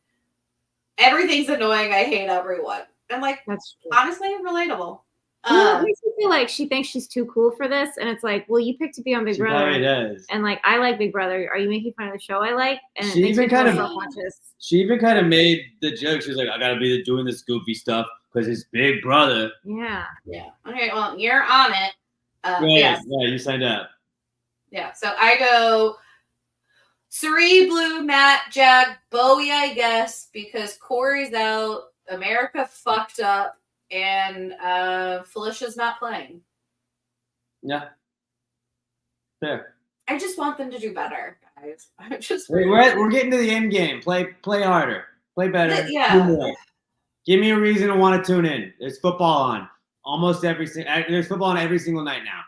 everything's annoying. I hate everyone. And like That's true. honestly relatable. It makes me feel like she thinks she's too cool for this, and it's like, well, you picked to be on Big She Brother, probably does. and like I like Big Brother. Are you making fun of the show I like? And She it makes even me feel kind of- self-conscious. She even kind of made the joke. She was like, I gotta be doing this goofy stuff because it's Big Brother. Yeah. Yeah. Okay. Well, you're on it. Right. Yes. Yeah, you signed up. Yeah. So I go Suri, Blue, Matt, Jag, Bowie, I guess, because Corey's out, America fucked up, and Felicia's not playing. Yeah. Fair. I just want them to do better, guys. I just We're getting to the end game. Play harder. Play better. Yeah. Do more. Give me a reason to want to tune in. There's football on almost there's football on every single night now.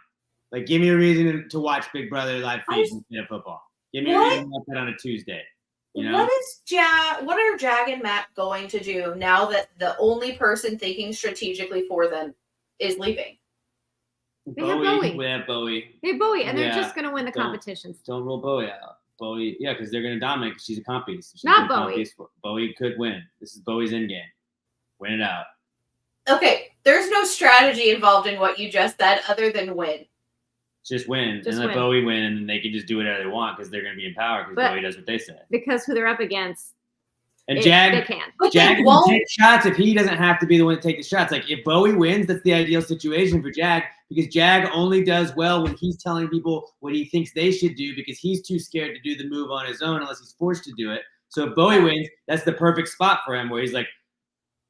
Like, give me a reason to watch Big Brother live feed instead of football. Give me a reason to watch that on a Tuesday. You know? What are Jag and Matt going to do now that the only person thinking strategically for them is leaving? They have Bowie. We have Bowie. Hey, Bowie, and they're Yeah. just gonna win the competitions. Don't rule Bowie out. Bowie, yeah, because they're gonna dominate. Cause she's a comp piece. She's Not a comp Bowie. piece. Bowie could win. This is Bowie's end game. Win it out. Okay, there's no strategy involved in what you just said other than win. Just win, Just and let win. Bowie win, and then they can just do whatever they want because they're gonna be in power because But- Bowie does what they say. Because who they're up against, And they Jag can. But can they won't. take shots if he doesn't have to be the one to take the shots. Like, if Bowie wins, that's the ideal situation for Jag because Jag only does well when he's telling people what he thinks they should do because he's too scared to do the move on his own unless he's forced to do it. So if Bowie wins, that's the perfect spot for him where he's like,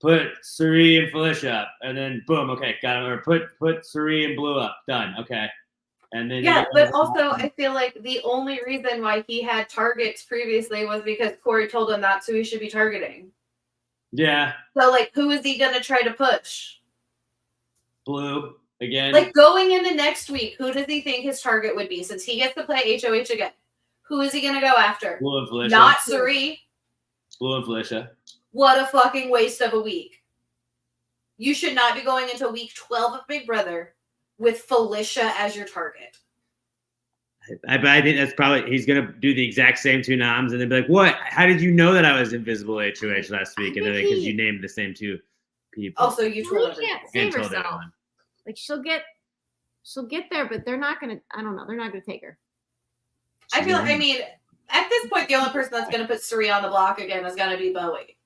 put Suri and Felicia up, and then boom, okay, got him. Or put Suri and Blue up, done, okay. And then Yeah, but also I feel like the only reason why he had targets previously was because Corey told him that's who he should be targeting. yeah, So like, who is he gonna try to push? Blue again. Like going into next week, who does he think his target would be since he gets to play HOH again? Who is he gonna go after? Blue and Felicia. Not Suri. Blue and Felicia. What a fucking waste of a week. You should not be going into week 12 of Big Brother with Felicia as your target. I think that's probably he's gonna do the exact same two noms and then be like, "What? How did you know that I was invisible HOH last week?" And then think because he- you named the same two people. Also, you Well, told he everyone. can't save and told herself. everyone. Like she'll get there, but they're not gonna. I don't know. They're not gonna take her. I feel I mean, at this point, the only person that's going to put Suri on the block again is going to be Bowie.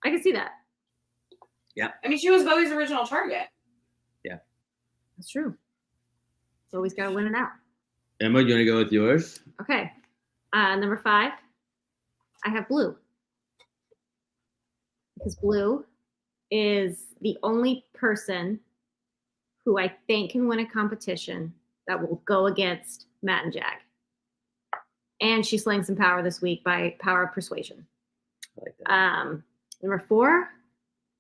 I can see that. I mean, she was Bowie's original target. That's true. So we've got to win it out. Emma, you want to go with yours? Okay. Number 5, I have Blue. Because Blue is the only person who I think can win a competition that will go against Matt and Jag. And she's slaying some power this week by power of persuasion. I like that. Number 4,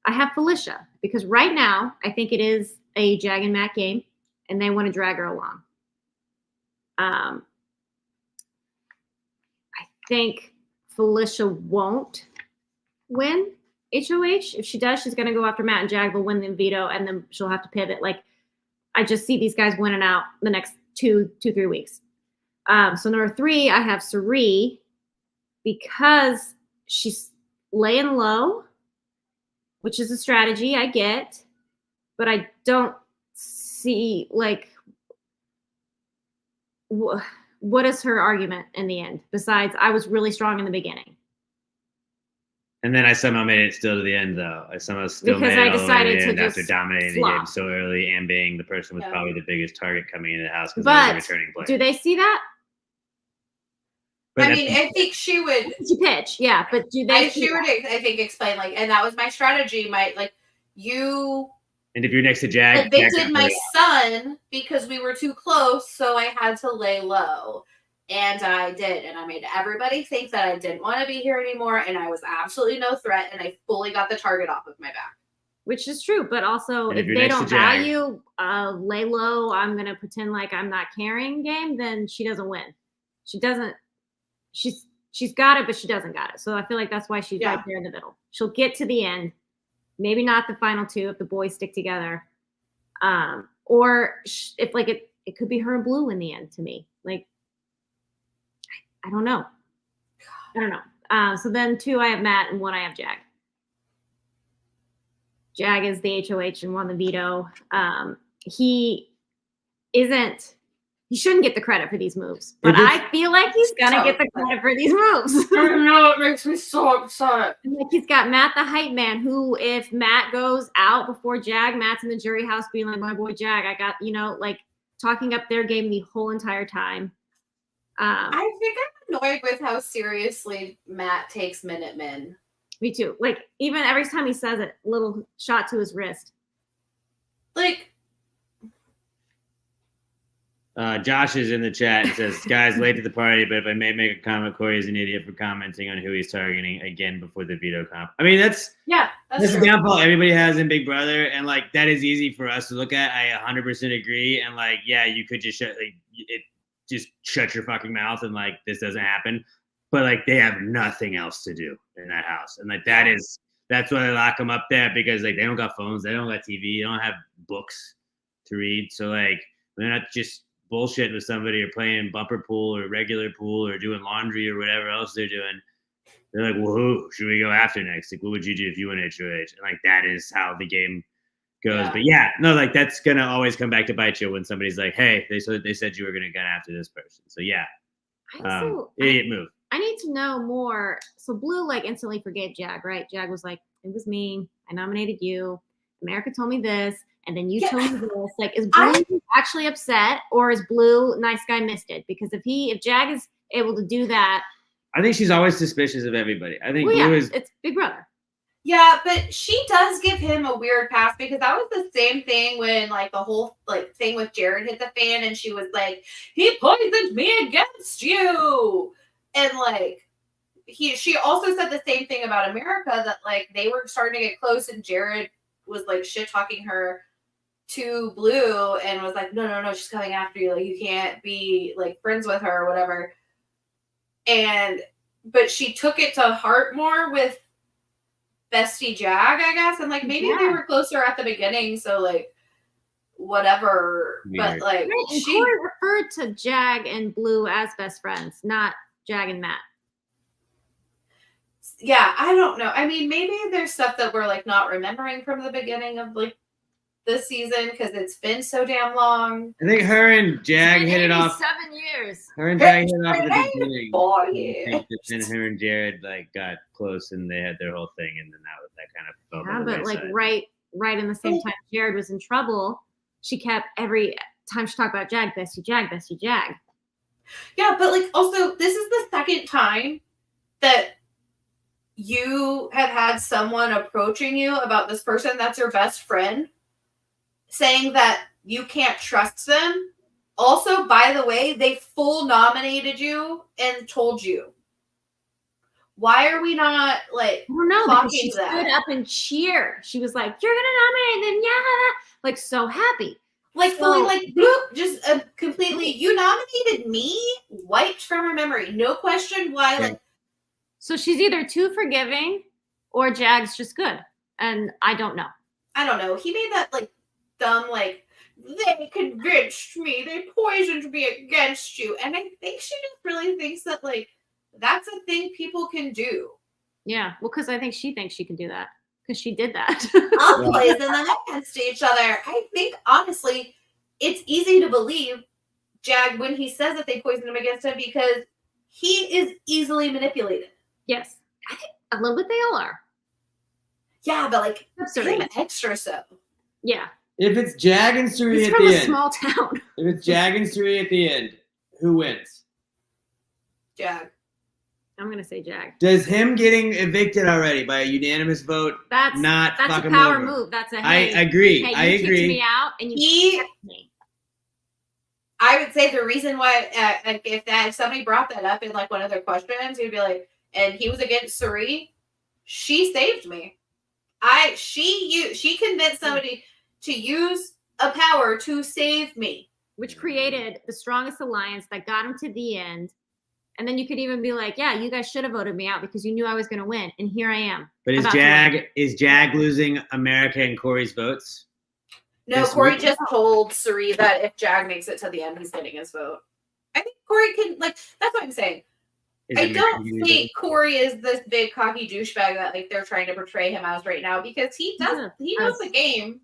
I have Felicia. Because right now, I think it is a Jag and Matt game, and they want to drag her along. I think Felicia won't win HOH. If she does, she's going to go after Matt and Jag. Will win the veto, and then she'll have to pivot. Like, I just see these guys winning out the next 2-3 weeks. So number 3, I have Suri because she's laying low, which is a strategy I get, but I don't see like what is her argument in the end besides I was really strong in the beginning. And then I somehow made it still to the end, though. I somehow still Because made I it all the way decided to the to end after just dominating the flop. game so early and being the person was Yeah. probably the biggest target coming into the house because I was But a returning player. do they see that? But I that's- mean, I think she would. She pitch, yeah, but do they see She would, that? I think, explain like, and that was my strategy. You and if you're next to Jag, Jag evicted got my hurt. son because we were too close, so I had to lay low. And I did. And I made everybody think that I didn't want to be here anymore. And I was absolutely no threat. And I fully got the target off of my back. Which is true, but also And if if you're they next to don't Jag- value lay low, I'm gonna pretend like I'm not carrying game, then she doesn't win. She doesn't. She's got it, but she doesn't got it. So I feel like that's why she's Yeah. right there in the middle. She'll get to the end, maybe not the final 2 if the boys stick together, or if it could be her and Blue in the end to me. Like, I don't know. So then 2, I have Matt, and 1, I have Jag. Jag is the HOH and won the veto. He shouldn't get the credit for these moves, but I feel like he's gonna get the credit for these moves. I know, it makes me so upset. Like, he's got Matt the hype man, who, if Matt goes out before Jag, Matt's in the jury house being like, my boy Jag, I got, like talking up their game the whole entire time. I think I'm annoyed with how seriously Matt takes Minutemen. Me too. Like, even every time he says it, little shot to his wrist. Like, Josh is in the chat and says, guys, late to the party, but if I may make a comment, Corey is an idiot for commenting on who he's targeting again before the veto comp. I mean, that's true. the downfall everybody has in Big Brother, and like that is easy for us to look at. I 100% agree, and like, yeah, you could just shut your fucking mouth and like this doesn't happen, but like they have nothing else to do in that house, and like that's why they lock them up there, because like they don't got phones, they don't got TV, they don't have books to read, so like they're not just bullshit with somebody or playing bumper pool or regular pool or doing laundry or whatever else they're doing. They're like, well, who should we go after next? Like, what would you do if you went HOH? And like, that is how the game goes. Yeah. But yeah, no, like that's going to always come back to bite you when somebody's like, hey, they said you were going to go after this person. So yeah, idiot move. I need to know more. So Blue like instantly forgave Jag, right? Jag was like, it was me. I nominated you. America told me this. And then you told me this. Like, is Blue actually upset, or is Blue nice guy missed it? Because if Jag is able to do that, I think she's always suspicious of everybody. I think Blue is. It's Big Brother. Yeah, but she does give him a weird pass, because that was the same thing when like the whole like thing with Jared hit the fan, and she was like, he poisoned me against you, and like she also said the same thing about America, that like they were starting to get close, and Jared was like shit talking her to Blue and was like, no, she's coming after you. Like, you can't be like friends with her or whatever. But she took it to heart more with Bestie Jag, I guess. And like, maybe they were closer at the beginning. So like, whatever. Weird. But like, and Corey referred to Jag and Blue as best friends, not Jag and Matt. Yeah, I don't know. I mean, maybe there's stuff that we're like not remembering from the beginning of like this season, because it's been so damn long. I think her and Jag hit it off. 7 years. Her and Jag hit it off at the beginning. 4 years. Then her and Jared like got close, and they had their whole thing, and then that kind of fell by the but like wayside. right in the same time Jared was in trouble, she kept every time she talked about Jag, Bestie Jag, Bestie Jag. Yeah, but like also this is the second time that you have had someone approaching you about this person that's your best friend, saying that you can't trust them. Also, by the way, they full nominated you and told you. Why are we not like? I don't know, because she stood up and cheered. She was like, "You're gonna nominate them, yeah!" Like so happy, like fully like bloop, just completely. You nominated me, wiped from her memory, no question why. Like, so she's either too forgiving, or Jag's just good, and I don't know. I don't know. He made that like dumb like. They convinced me. They poisoned me against you. And I think she just really thinks that, like, that's a thing people can do. Yeah. Well, because I think she thinks she can do that. Because she did that. I'll poison them against each other. I think, honestly, it's easy to believe Jag when he says that they poisoned him against him, because he is easily manipulated. Yes. I think a little bit they all are. Yeah, but, like, him extra so. Yeah. If it's Jag and Suri at the end. He's from a small town. If it's Jag and Suri at the end, who wins? Jag. I'm going to say Jag. Does him getting evicted already by a unanimous vote that's fuck a him power over? Move. That's a I agree. Hey, I you agree. kicked me out and you kicked me. I would say the reason why, if somebody brought that up in like one of their questions, he'd be like, and he was against Suri, she saved me. She convinced somebody to use a power to save me. Which created the strongest alliance that got him to the end. And then you could even be like, yeah, you guys should have voted me out because you knew I was going to win. And here I am. But is Jag losing America and Corey's votes? No, This Corey week? just told Suri that if Jag makes it to the end, he's getting his vote. I think Corey can, like, that's what I'm saying. Is I it don't Mary think Corey is this big cocky douchebag that like they're trying to portray him as right now because he knows the game.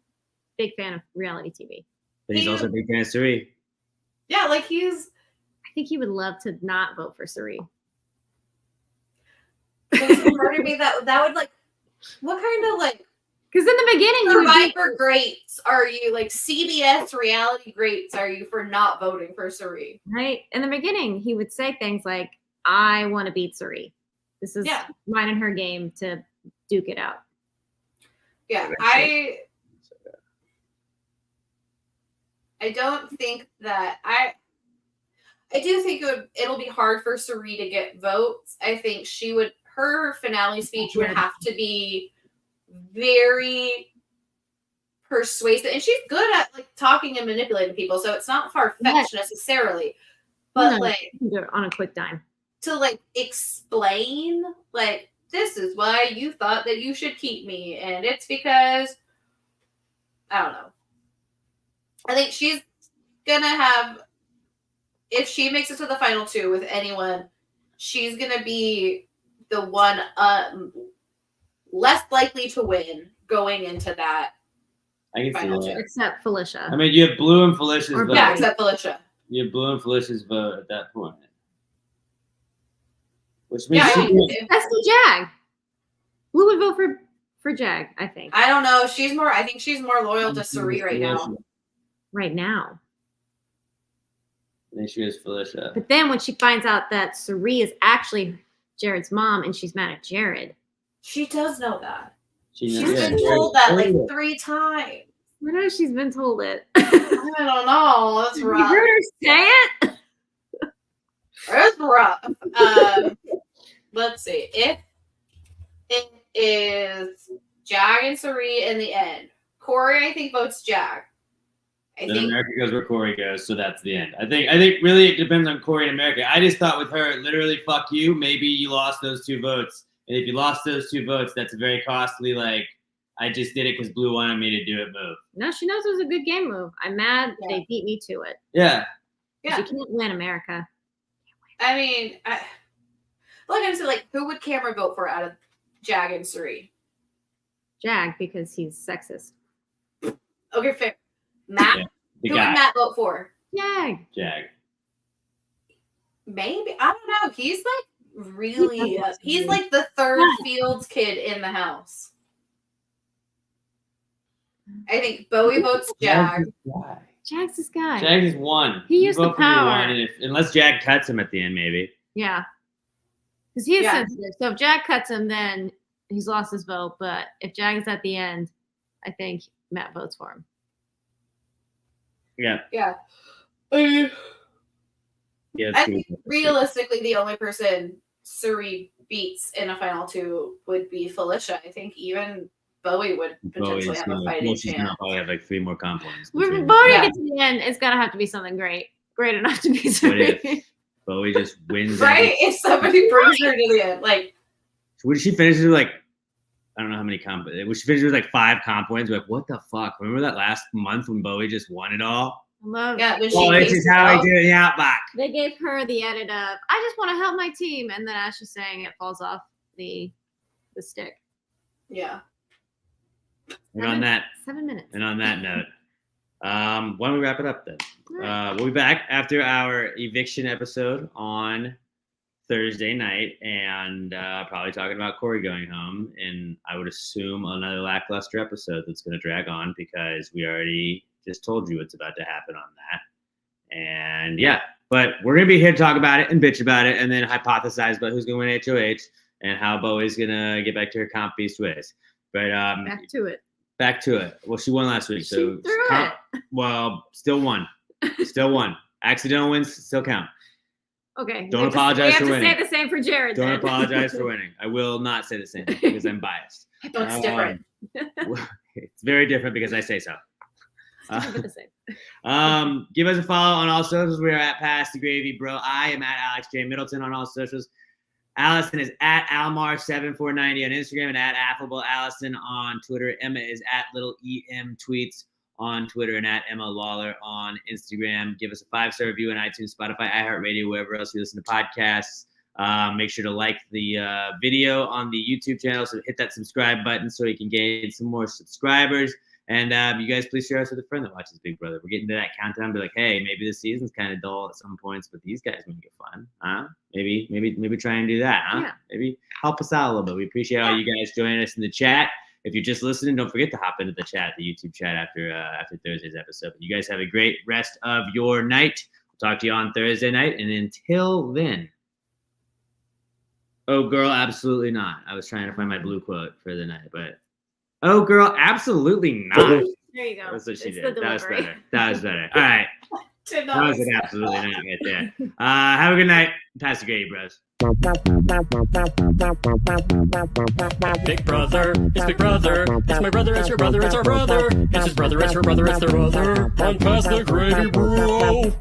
Big fan of reality TV. But he's also a big fan of Suri. Yeah, like he's. I think he would love to not vote for Suri. There's a part of me that would like. What kind of like Because in the beginning, he would be, Survivor greats are you? Like CBS reality greats are you for not voting for Suri? right? In the beginning, he would say things like, I want to beat Suri. This is mine and her game to duke it out. Yeah, I don't think that I do think it'll be hard for Suri to get votes. I think her finale speech would have to be very persuasive, and she's good at like talking and manipulating people, so it's not far-fetched necessarily. But like do it on a quick dime. To like explain like this is why you thought that you should keep me, and it's because I don't know. I think she's gonna have, if she makes it to the final two with anyone, she's gonna be the one less likely to win going into that. I can see final that. two. Except Felicia. I mean, you have Blue and Felicia's Or vote. Yeah, except Felicia. You have Blue and Felicia's vote at that point. Which means Yeah, she I can- think That's the Jag. Blue would vote for Jag, I think. I don't know. I think she's more loyal to Suri right now. Right now. I think she is Felicia. But then when she finds out that Suri is actually Jared's mom and she's mad at Jared. She does know that. She's been told that like 3 times. I know she's been told it. I don't know. That's You rough. heard her say it? It's rough. Let's see. If it is Jag and Suri in the end, Corey, I think, votes Jag. I Then think America goes where Corey goes, so that's the end. I think really it depends on Corey and America. I just thought with her, literally, fuck you. Maybe you lost those 2 votes, and if you lost those 2 votes, that's a very costly. Like, I just did it because Blue wanted me to do it move. No, she knows it was a good game move. I'm mad they beat me to it. Yeah. Yeah. You can't win America. I mean, like I said, like who would Cameron vote for out of Jag and Suri? Jag, because he's sexist. Okay, fair. Matt, Yeah, the who guy. would Matt vote for? Jag. Jag. Maybe I don't know. He's like really. He's like the third Fields kid in the house. I think Bowie votes Jag. Jag's this guy. Jag is 1. He You used the vote for your power. one, and Unless Jag cuts him at the end, maybe. Yeah. Because he is Yeah. sensitive. So if Jag cuts him, then he's lost his vote. But if Jag is at the end, I think Matt votes for him. Yeah. Yeah. Yeah. I think realistically, the only person Suri beats in a final 2 would be Felicia. I think even Bowie would potentially have a fighting she's chance. gonna probably have like 3 more comp points. When between Bowie them. gets to the end, it's gotta have to be something great enough to be What Suri. if Bowie just wins? Right? If somebody brings her to the end, like When she finishes with like, I don't know how many comp. When she finishes with like 5 comp wins, we're like, what the fuck? Remember that last month when Bowie just won it all? I love yeah, when she Oh, this pieces is how I out. do it in the Outback. They gave her the edit of I just want to help my team, and then as she's saying it falls off the stick. Yeah. And on that 7 minutes. And on that note, why don't we wrap it up then? Right. We'll be back after our eviction episode on Thursday night, and probably talking about Corey going home. And I would assume another lackluster episode that's going to drag on because we already just told you what's about to happen on that. And yeah, but we're going to be here to talk about it and bitch about it and then hypothesize about who's going to win HOH and how Bowie's going to get back to her comp beast ways. But Back to it. back to it. Well, she won last week, so She threw it. well, still won. Still won. Accidental wins still count. Okay. Don't apologize for We have winning. to say the same for Jared. Don't then. apologize for winning. I will not say the same because I'm biased. That's different. It's very different because I say so. It's different, but the same. Give us a follow on all socials. We are at Pass the Gravy, bro. I am at Alex J. Middleton on all socials. Allison is at Almar7490 on Instagram and at Affable Allison on Twitter. Emma is at Little EM Tweets on Twitter and at Emma Lawler on Instagram. Give us a 5-star review on iTunes, Spotify, iHeartRadio, wherever else you listen to podcasts. Make sure to like the video on the YouTube channel. So hit that subscribe button so you can gain some more subscribers. And you guys please share us with a friend that watches Big Brother. We're getting to that countdown. Be like, hey, maybe this season's kind of dull at some points, but these guys make it fun, huh? Maybe try and do that, huh? Yeah. Maybe help us out a little bit. We appreciate all you guys joining us in the chat. If you're just listening, don't forget to hop into the chat, the YouTube chat after Thursday's episode. But you guys have a great rest of your night. We'll talk to you on Thursday night. And until then, oh, girl, absolutely not. I was trying to find my blue quote for the night, but oh, girl, absolutely not. There you go. That's what she It's did. the That was delivery. better. That was better. All right. Did That not was an absolutely not right there. Have a good night. Pass the Grady Bros. Big brother, it's Big Brother. It's my brother, it's your brother, it's our brother. It's his brother, it's her brother, it's their brother. On Pass the Grady Bro.